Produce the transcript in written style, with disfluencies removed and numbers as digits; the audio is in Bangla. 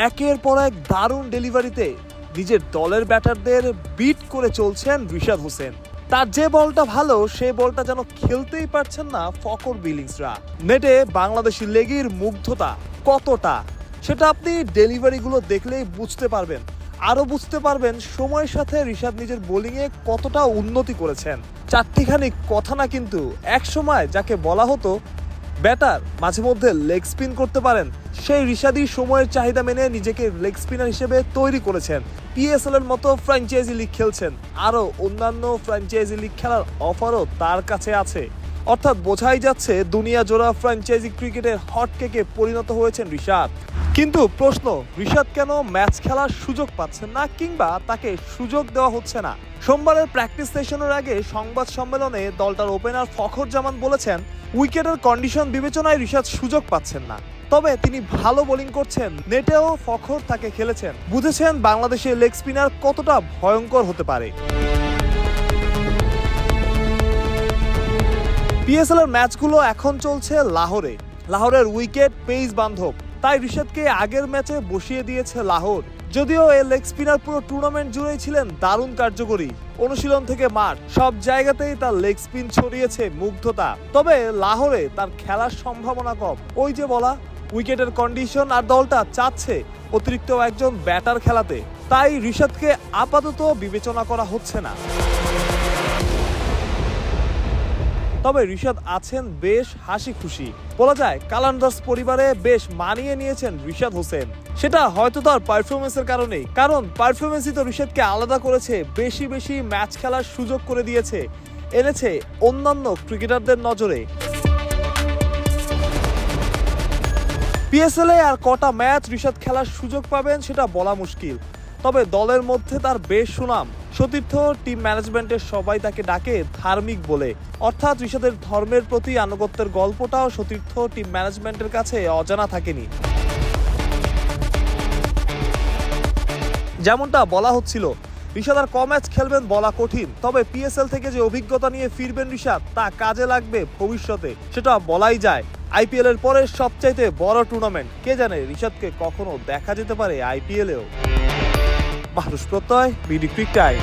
একের পর এক দারুণ ডেলিভারিতে নিজের দলের ব্যাটারদের বিট করে চলছেন রিশাদ হোসেন। তার যে বলটা ভালো সেই বলটা যেন খেলতেই পারছেন না ফখর বিলিংসরা। নেটে বাংলাদেশি লেগির মুগ্ধতা কতটা সেটা আপনি ডেলিভারিগুলো দেখলেই বুঝতে পারবেন। আরও বুঝতে পারবেন সময়ের সাথে রিশাদ নিজের বোলিংয়ে কতটা উন্নতি করেছেন। চারটিখানি কথা না, কিন্তু এক সময় যাকে বলা হতো ব্যাটার মাঝে মধ্যে লেগ স্পিন করতে পারেন, সেই রিশাদই সময়ের চাহিদা মেনে নিজেকে লেগ স্পিনার হিসেবে তৈরি করেছেন। পিএসএল এর মতো ফ্র্যাঞ্চাইজি লিগ খেলছেন, আরও অন্যান্য ফ্র্যাঞ্চাইজি লিগ খেলার অফারও তার কাছে আছে। অর্থাৎ বোঝাই যাচ্ছে দুনিয়া জোড়া ফ্র্যাঞ্চাইজি ক্রিকেটের হটকেকে পরিণত হয়েছেন রিশাদ। কিন্তু প্রশ্ন, রিশাদ কেন ম্যাচ খেলার সুযোগ পাচ্ছেন না, কিংবা তাকে সুযোগ দেওয়া হচ্ছে না? সোমবারের প্র্যাকটিস সেশনের আগে সংবাদ সম্মেলনে দলটার ওপেনার ফখর জামান বলেছেন, উইকেটের কন্ডিশন বিবেচনায় রিশাদ সুযোগ পাচ্ছেন না, তবে তিনি ভালো বোলিং করছেন। নেটেও ফখর তাকে খেলেছেন, বুঝেছেন বাংলাদেশের লেগ স্পিনার কতটা ভয়ঙ্কর হতে পারে। পিএসএল এর ম্যাচগুলো এখন চলছে লাহোরে। লাহোরের উইকেট পেস বান্ধব, তাই রিশাদকে আগের ম্যাচে বসিয়ে দিয়েছে লাহোর। যদিও এই লেগ স্পিনার পুরো টুর্নামেন্ট জুড়েই ছিলেন দারুণ কার্যকরী। অনুশীলন থেকে মাঠ সব জায়গাতেই তার লেগ স্পিন ছড়িয়েছে মুগ্ধতা। তবে লাহোরে তার খেলার সম্ভাবনা কম। ওই যে বলা উইকেটের কন্ডিশন, আর দলটা চাচ্ছে অতিরিক্ত একজন ব্যাটার খেলাতে, তাই রিশাদকে আপাতত বিবেচনা করা হচ্ছে না। তবে রিশাদ আছেন বেশ হাসি খুশি। বলা যায় কালান্দার্স পরিবারে বেশ মানিয়ে নিয়েছেন রিশাদ হোসেন। সেটা হয়তো তার পারফরমেন্সের কারণেই, কারণ পারফরমেন্সই তো রিশাদকে আলাদা করেছে, বেশি বেশি ম্যাচ খেলার সুযোগ করে দিয়েছে, এনেছে অন্যান্য ক্রিকেটারদের নজরে। পিএসএল এ আর কটা ম্যাচ রিশাদ খেলার সুযোগ পাবেন সেটা বলা মুশকিল। তবে দলের মধ্যে তার বেশ সুনাম। সতীর্থ টিম ম্যানেজমেন্টের সবাই তাকে ডাকে ধার্মিক বলে, অর্থাৎ রিশাদের ধর্মের প্রতি আনুগত্যের গল্পটাও সতীর্থ টিম ম্যানেজমেন্টের কাছে অজানা থাকেনি। যেমনটা বলা হচ্ছিল, রিশাদ আর কম ম্যাচ খেলবেন বলা কঠিন, তবে পিএসএল থেকে যে অভিজ্ঞতা নিয়ে ফিরবেন রিশাদ, তা কাজে লাগবে ভবিষ্যতে, সেটা বলাই যায়। আইপিএল এর পরে সবচাইতে বড় টুর্নামেন্ট, কে জানে রিশাদকে কখনো দেখা যেতে পারে আইপিএলেও। মাহরুষ প্রত্যয়, বিডি ক্রিক টাইম।